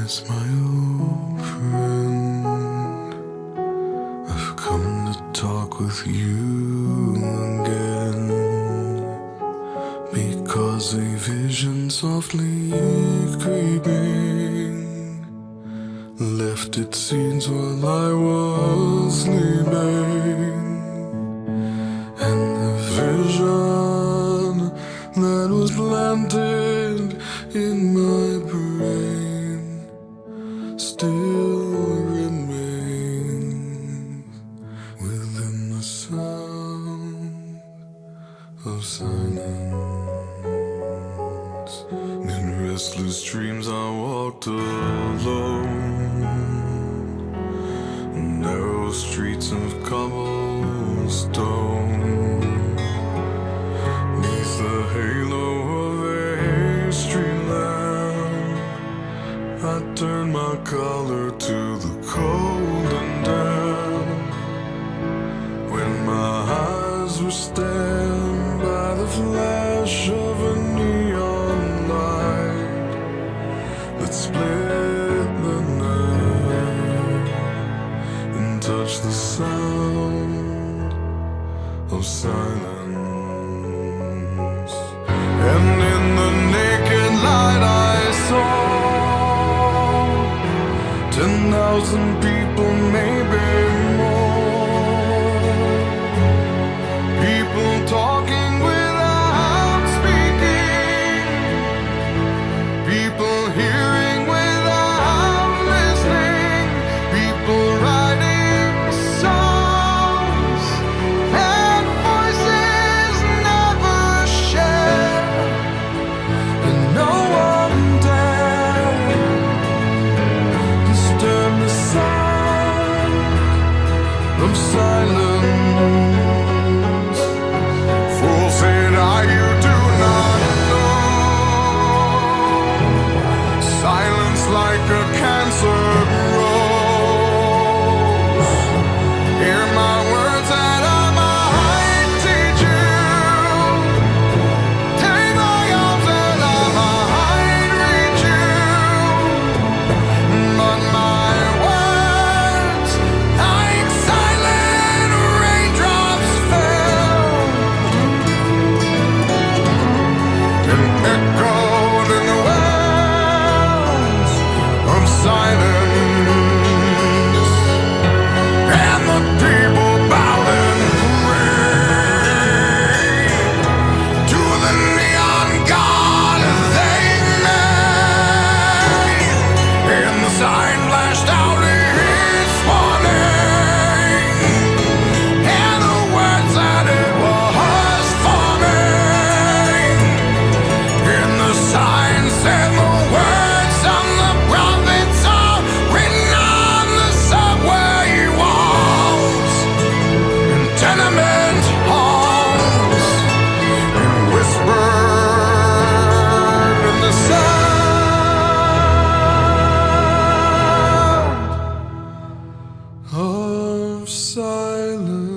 Darkness, my old friend, I've come to talk with you again, because a vision softly creeping left its seeds while I was sleeping, and the vision that was planted in my brain still remains within the sound of silence. In restless dreams I walked alone, narrow streets of cobblestone, neath the halo of a street lamp. I turned my collar to the cold and damp, when my eyes were stabbed by the flash of a neon light that split the night and touched the sound of silence. And in the naked light I saw 10,000 people, maybe more. People talking without speaking, people hearing without listening, people writing songs that voices never share, and no one dared disturb the sound of silence. Fool, said I, you do not know. Silence like a cancer grows. Hear my words that I might teach you. Take my arms that I might reach you. But my words, like silent raindrops, fell and echoed in the wells of silence. And the people bowed and prayed to the neon god they made, and the sign flashed out its warning, and the words that it was forming. And the sign said the words of the prophets are written on the subway walls and tenement halls, and whispered in the sound of silence.